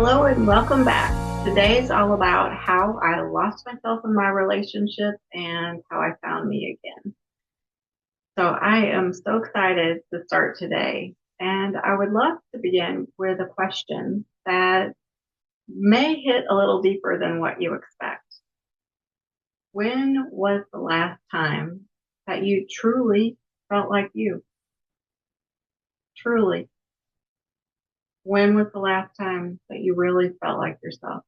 Hello and welcome back. Today is all about how I lost myself in my relationship and how I found me again. So I am so excited to start today. And I would love to begin with a question that may hit a little deeper than what you expect. When was the last time that you truly felt like you? Truly. When was the last time that you really felt like yourself?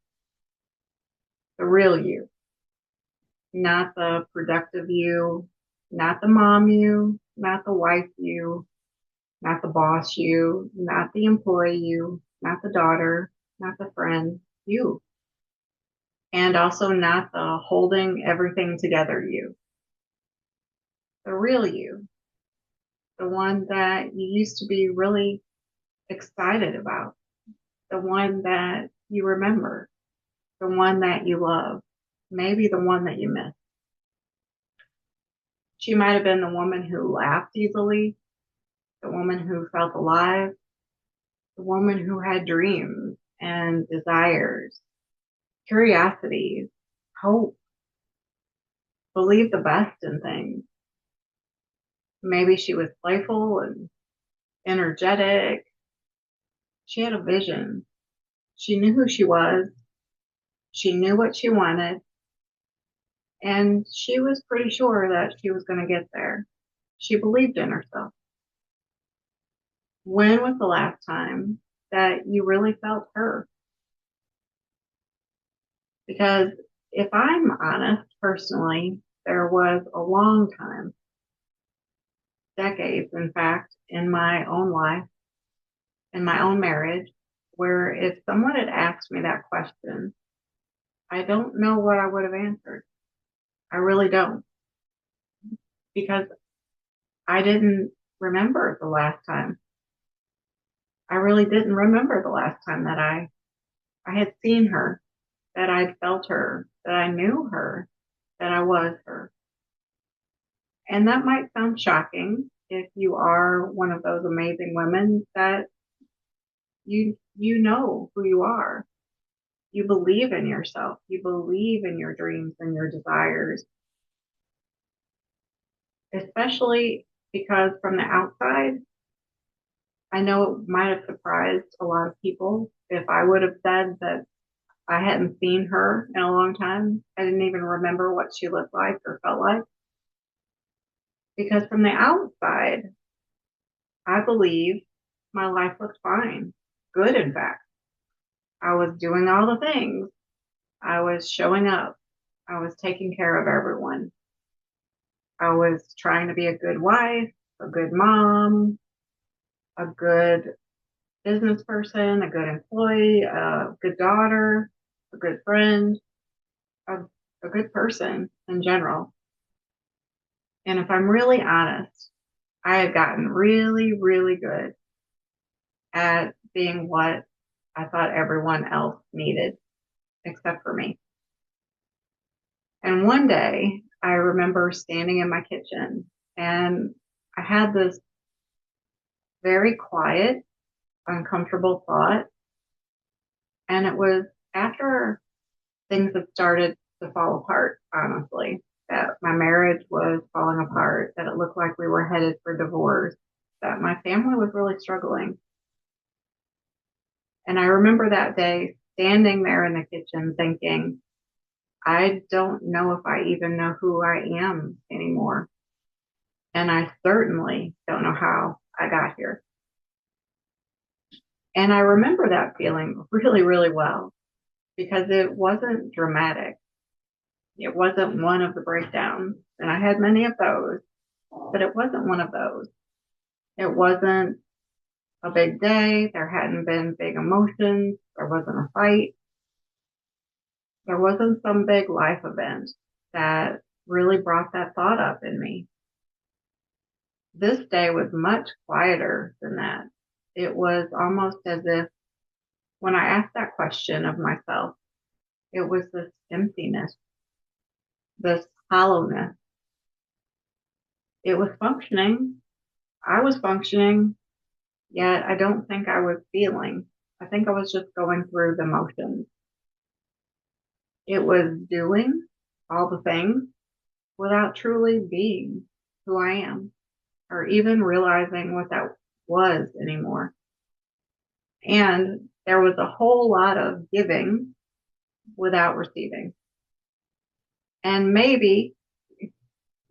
The real you, not the productive you, not the mom you, not the wife you, not the boss you, not the employee you, not the daughter, not the friend, you. And also not the holding everything together you, the real you, the one that you used to be really excited about, the one that you remember, the one that you love, maybe the one that you miss. She might have been the woman who laughed easily, the woman who felt alive, the woman who had dreams and desires, curiosities, hope, believed the best in things. Maybe she was playful and energetic. She had a vision. She knew who she was. She knew what she wanted. And she was pretty sure that she was going to get there. She believed in herself. When was the last time that you really felt her? Because if I'm honest, personally, there was a long time, decades, in fact, in my own life, in my own marriage, where if someone had asked me that question, I don't know what I would have answered. I really don't, because I didn't remember the last time. I really didn't remember the last time that I had seen her, that I'd felt her, that I knew her, that I was her. And that might sound shocking if you are one of those amazing women that you know who you are. You believe in yourself. You believe in your dreams and your desires, especially because from the outside, I know it might have surprised a lot of people if I would have said that I hadn't seen her in a long time. I didn't even remember what she looked like or felt like. Because from the outside, I believe my life looked fine. Good, in fact. I was doing all the things. I was showing up. I was taking care of everyone. I was trying to be a good wife, a good mom, a good business person, a good employee, a good daughter, a good friend, a, a good person in general. And if I'm really honest, I had gotten really, really good at being what I thought everyone else needed, except for me. And one day I remember standing in my kitchen and I had this very quiet, uncomfortable thought. And it was after things had started to fall apart, honestly, that my marriage was falling apart, that it looked like we were headed for divorce, that my family was really struggling. And I remember that day standing there in the kitchen thinking, I don't know if I even know who I am anymore. And I certainly don't know how I got here. And I remember that feeling really, really well because it wasn't dramatic. It wasn't one of the breakdowns. And I had many of those, but it wasn't one of those. It wasn't a big day. There hadn't been big emotions. There wasn't a fight. There wasn't some big life event that really brought that thought up in me. This day was much quieter than that. It was almost as if when I asked that question of myself, it was this emptiness, this hollowness. It was functioning. I was functioning, yet I don't think I was feeling I think I was just going through the motions. It was doing all the things without truly being who I am or even realizing what that was anymore. And there was a whole lot of giving without receiving. And maybe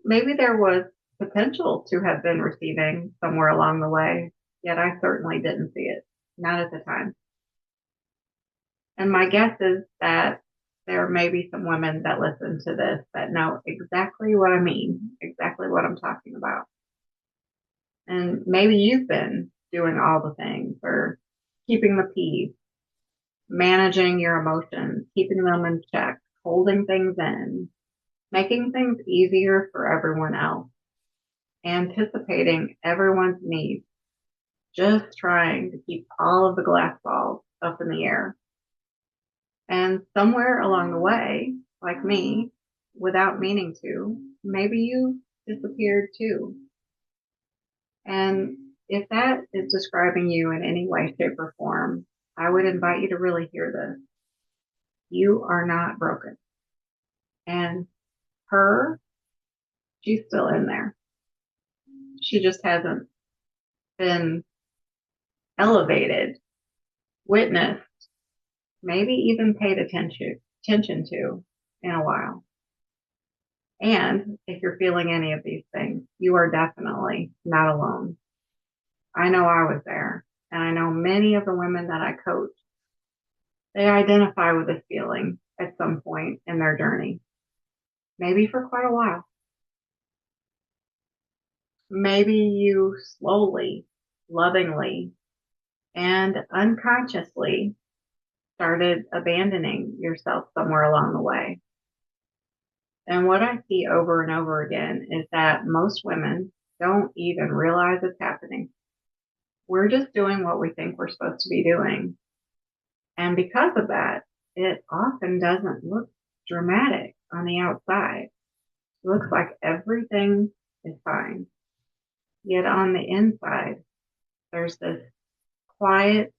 there was potential to have been receiving somewhere along the way, yet I certainly didn't see it, not at the time. And my guess is that there may be some women that listen to this that know exactly what I mean, exactly what I'm talking about. And maybe you've been doing all the things or keeping the peace, managing your emotions, keeping them in check, holding things in, making things easier for everyone else, anticipating everyone's needs, just trying to keep all of the glass balls up in the air. And somewhere along the way, like me, without meaning to, maybe you disappeared too. And if that is describing you in any way, shape, or form, I would invite you to really hear this. You are not broken. And her, she's still in there. She just hasn't been elevated, witnessed, maybe even paid attention to in a while. And if you're feeling any of these things, you are definitely not alone. I know I was there, and I know many of the women that I coach, they identify with this feeling at some point in their journey, maybe for quite a while. Maybe you slowly, lovingly, and unconsciously started abandoning yourself somewhere along the way. And what I see over and over again is that most women don't even realize it's happening. We're just doing what we think we're supposed to be doing. And because of that, it often doesn't look dramatic on the outside. It looks like everything is fine. Yet on the inside, there's this quiet,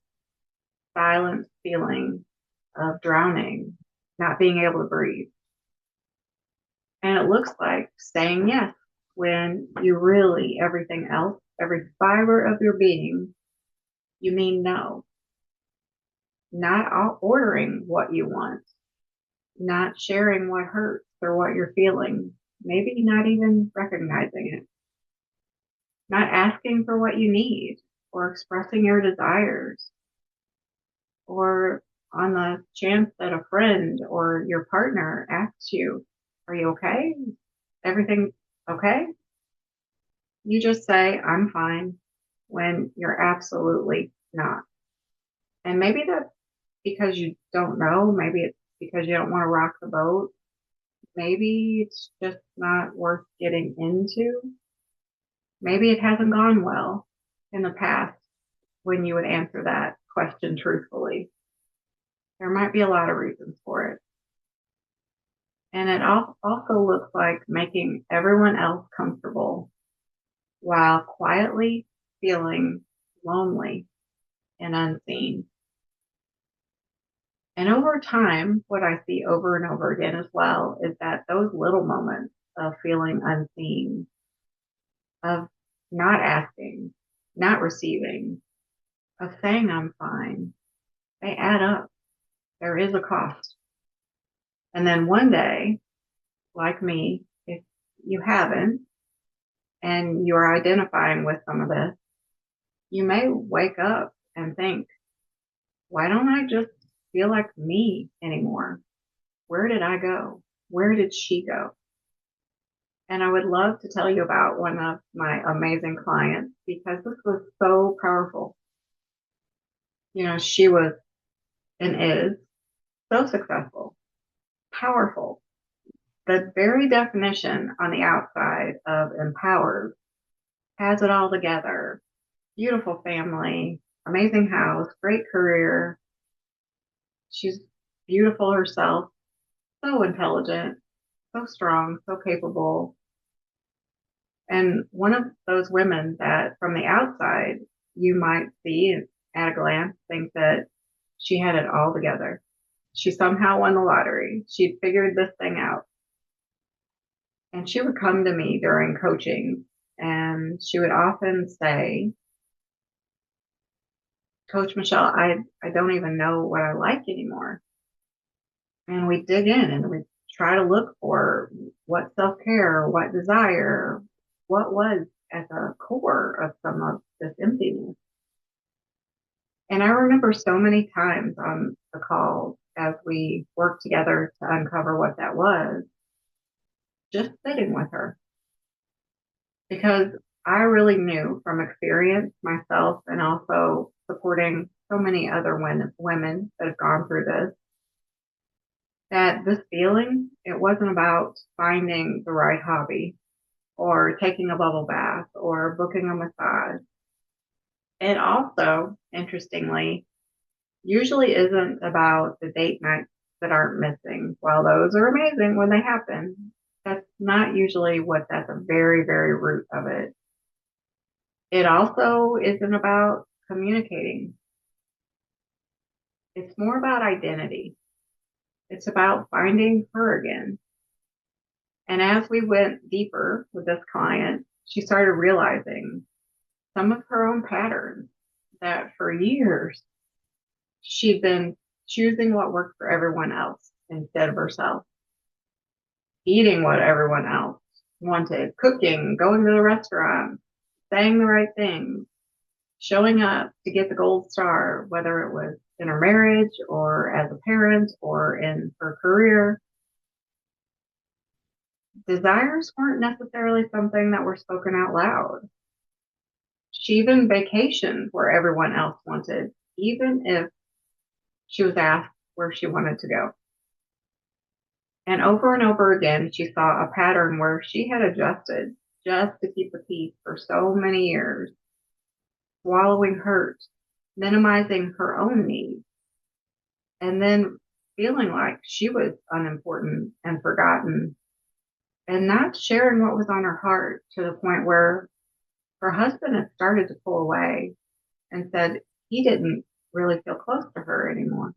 silent feeling of drowning, not being able to breathe. And it looks like saying yes when you really, everything else, every fiber of your being, you mean no. Not ordering what you want, not sharing what hurts or what you're feeling, maybe not even recognizing it, not asking for what you need or expressing your desires, or on the chance that a friend or your partner asks you, are you okay? Everything okay? You just say, I'm fine, when you're absolutely not. And maybe that's because you don't know. Maybe it's because you don't want to rock the boat. Maybe it's just not worth getting into. Maybe it hasn't gone well in the past when you would answer that question truthfully. There might be a lot of reasons for it. And it also looks like making everyone else comfortable while quietly feeling lonely and unseen. And over time, what I see over and over again as well is that those little moments of feeling unseen, of not asking, not receiving, of saying I'm fine, they add up. There is a cost. And then one day, like me, if you haven't and you're identifying with some of this, you may wake up and think, why don't I just feel like me anymore? Where did I go? Where did she go? And I would love to tell you about one of my amazing clients because this was so powerful. You know, she was and is so successful, powerful. The very definition on the outside of empowered has it all together. Beautiful family, amazing house, great career. She's beautiful herself, so intelligent, so strong, so capable. And one of those women that from the outside you might see at a glance think that She had it all together. She somehow won the lottery. She'd figured this thing out. And she would come to me during coaching and she would often say, Coach Michelle, I don't even know what I like anymore. And we dig in and we try to look for what self-care, what desire, what was at the core of some of this emptiness. And I remember so many times on the call as we worked together to uncover what that was, just sitting with her. Because I really knew from experience myself and also supporting so many other women that have gone through this, that this feeling, it wasn't about finding the right hobby or taking a bubble bath or booking a massage. It also, interestingly, usually isn't about the date nights that aren't missing. While those are amazing when they happen, that's not usually that's a very, very root of it. It also isn't about communicating. It's more about identity. It's about finding her again. And as we went deeper with this client, she started realizing some of her own patterns that for years she'd been choosing what worked for everyone else instead of herself, eating what everyone else wanted, cooking, going to the restaurant, saying the right things, showing up to get the gold star, whether it was in her marriage or as a parent or in her career. Desires weren't necessarily something that were spoken out loud. She even vacationed where everyone else wanted, even if she was asked where she wanted to go. And over again, she saw a pattern where she had adjusted just to keep the peace for so many years, swallowing hurt, minimizing her own needs, and then feeling like she was unimportant and forgotten, and not sharing what was on her heart to the point where her husband had started to pull away and said he didn't really feel close to her anymore.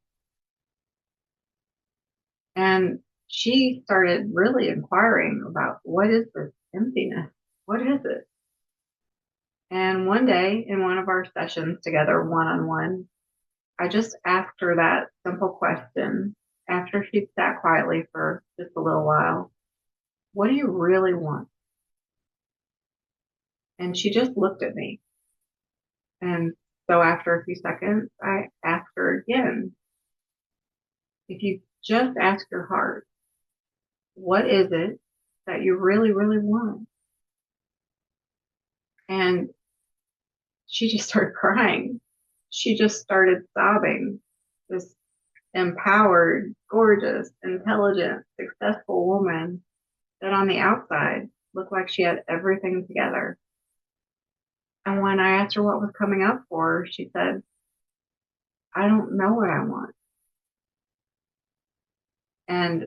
And she started really inquiring about what is this emptiness? What is it? And one day in one of our sessions together, one on one, I just asked her that simple question after she'd sat quietly for just a little while. What do you really want? And she just looked at me. And so after a few seconds, I asked her again, if you just ask your heart, what is it that you really, really want? And she just started crying. She just started sobbing. This empowered, gorgeous, intelligent, successful woman that on the outside looked like she had everything together. And when I asked her what was coming up for her, she said, I don't know what I want. And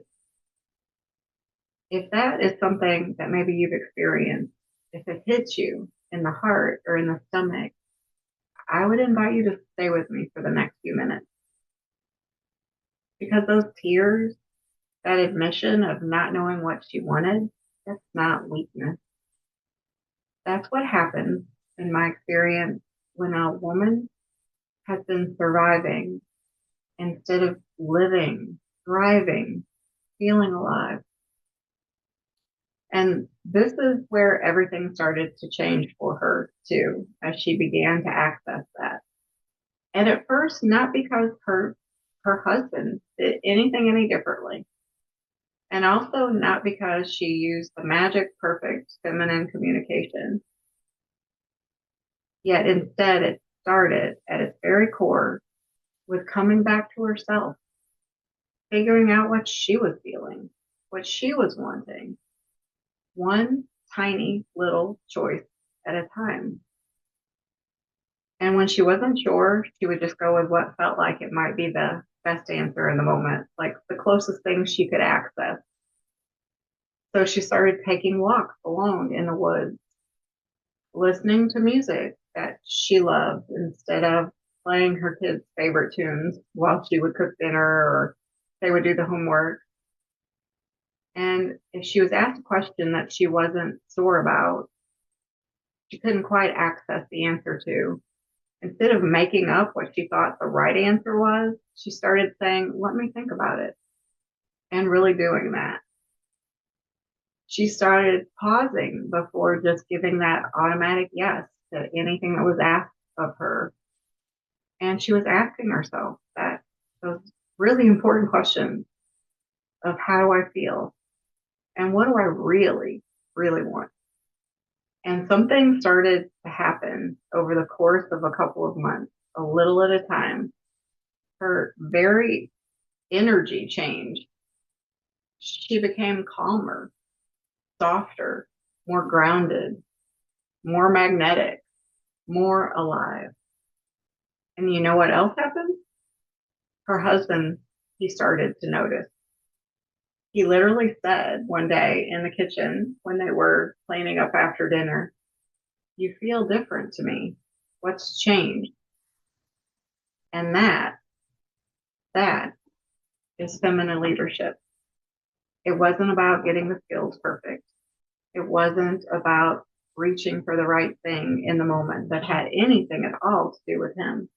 if that is something that maybe you've experienced, if it hits you in the heart or in the stomach, I would invite you to stay with me for the next few minutes. Because those tears, that admission of not knowing what she wanted, that's not weakness. That's what happens, in my experience, when a woman has been surviving instead of living, thriving, feeling alive. And this is where everything started to change for her too, as she began to access that. And at first, not because her husband did anything any differently. And also not because she used the magic perfect feminine communication. Yet instead it started at its very core with coming back to herself, figuring out what she was feeling, what she was wanting, one tiny little choice at a time. And when she wasn't sure, she would just go with what felt like it might be the best answer in the moment, like the closest thing she could access. So she started taking walks alone in the woods, listening to music that she loved instead of playing her kids' favorite tunes while she would cook dinner or they would do the homework. And if she was asked a question that she wasn't sure about, she couldn't quite access the answer to, instead of making up what she thought the right answer was, she started saying, let me think about it, and really doing that. She started pausing before just giving that automatic yes to anything that was asked of her. And she was asking herself that those really important questions of how do I feel and what do I really, really want? And something started to happen over the course of a couple of months, a little at a time. Her very energy changed. She became calmer, softer, more grounded, more magnetic, more alive. And you know what else happened? Her husband, he started to notice. He literally said one day in the kitchen when they were cleaning up after dinner, you feel different to me. What's changed? And that is feminine leadership. It wasn't about getting the skills perfect. It wasn't about reaching for the right thing in the moment that had anything at all to do with him.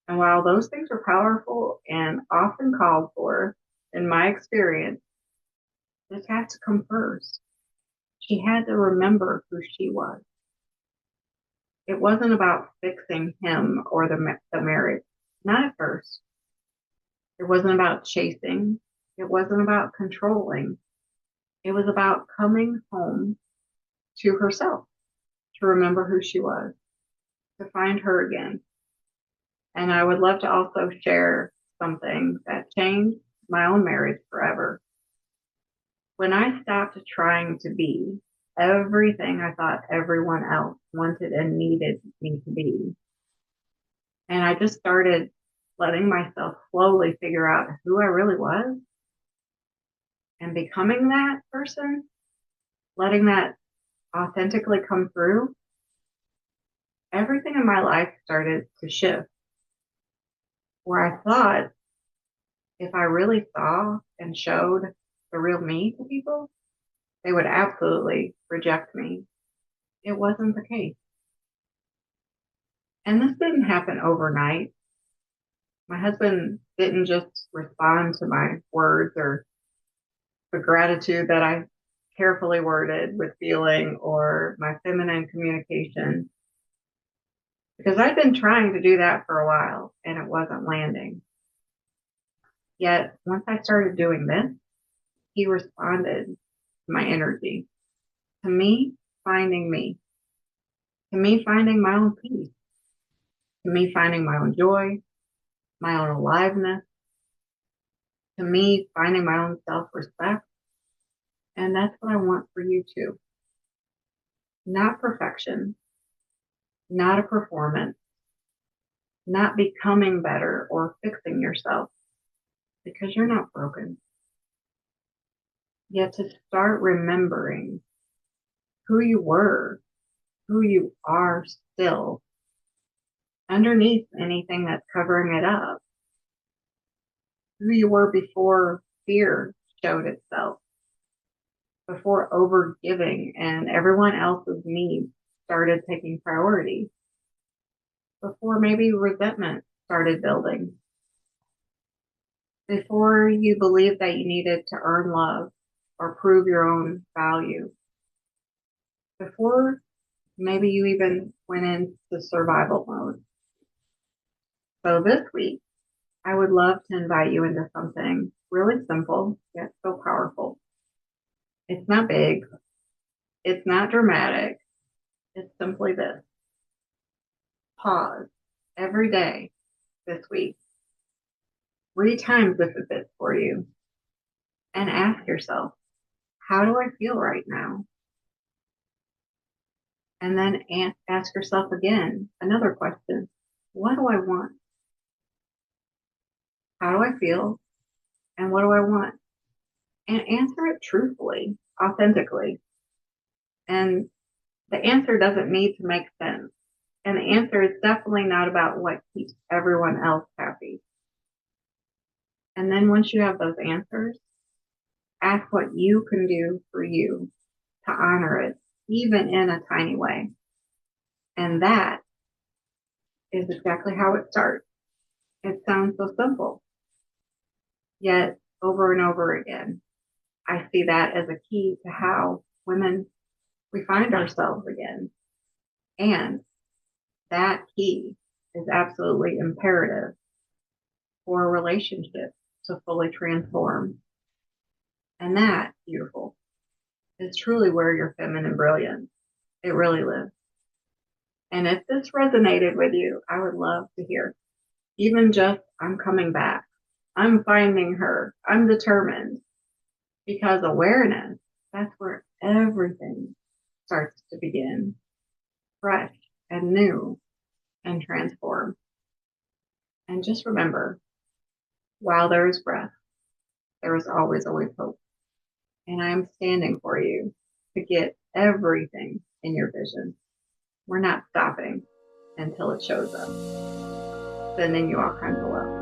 And while those things were powerful and often called for, in my experience, this had to come first. She had to remember who she was. It wasn't about fixing him or the marriage. Not at first. It wasn't about chasing. It wasn't about controlling. It was about coming home to herself, to remember who she was, to find her again. And I would love to also share something that changed my own marriage forever. When I stopped trying to be everything I thought everyone else wanted and needed me to be, and I just started letting myself slowly figure out who I really was and becoming that person, letting that authentically come through, everything in my life started to shift. Where I thought if I really saw and showed the real me to people, they would absolutely reject me. It wasn't the case. And this didn't happen overnight. My husband didn't just respond to my words or the gratitude that I carefully worded with feeling or my feminine communication, because I'd been trying to do that for a while and it wasn't landing. Yet once I started doing this, he responded to my energy, to me finding me, to me finding my own peace, to me finding my own joy, my own aliveness, to me finding my own self-respect. And that's what I want for you too. Not perfection, not a performance, not becoming better or fixing yourself, because you're not broken. Yet to start remembering who you were, who you are still, underneath anything that's covering it up, who you were before fear showed itself, before overgiving and everyone else's needs started taking priority, before maybe resentment started building, before you believed that you needed to earn love or prove your own value, before maybe you even went into survival mode. So this week, I would love to invite you into something really simple, yet so powerful. It's not big. It's not dramatic. It's simply this. Pause every day this week. 3 times if it fits for you. And ask yourself, how do I feel right now? And then ask yourself again, another question. What do I want? How do I feel? And what do I want? And answer it truthfully, authentically. And the answer doesn't need to make sense. And the answer is definitely not about what keeps everyone else happy. And then once you have those answers, ask what you can do for you to honor it, even in a tiny way. And that is exactly how it starts. It sounds so simple, yet over and over again, I see that as a key to how women we find ourselves again. And that key is absolutely imperative for a relationship to fully transform. And that, beautiful, is truly where your feminine brilliance, it really lives. And if this resonated with you, I would love to hear. Even just, I'm coming back. I'm finding her. I'm determined. Because awareness, that's where everything starts to begin fresh and new and transform. And just remember, while there is breath, there is always hope. And I am standing for you to get everything in your vision. We're not stopping until it shows up. Sending you all kinds of love.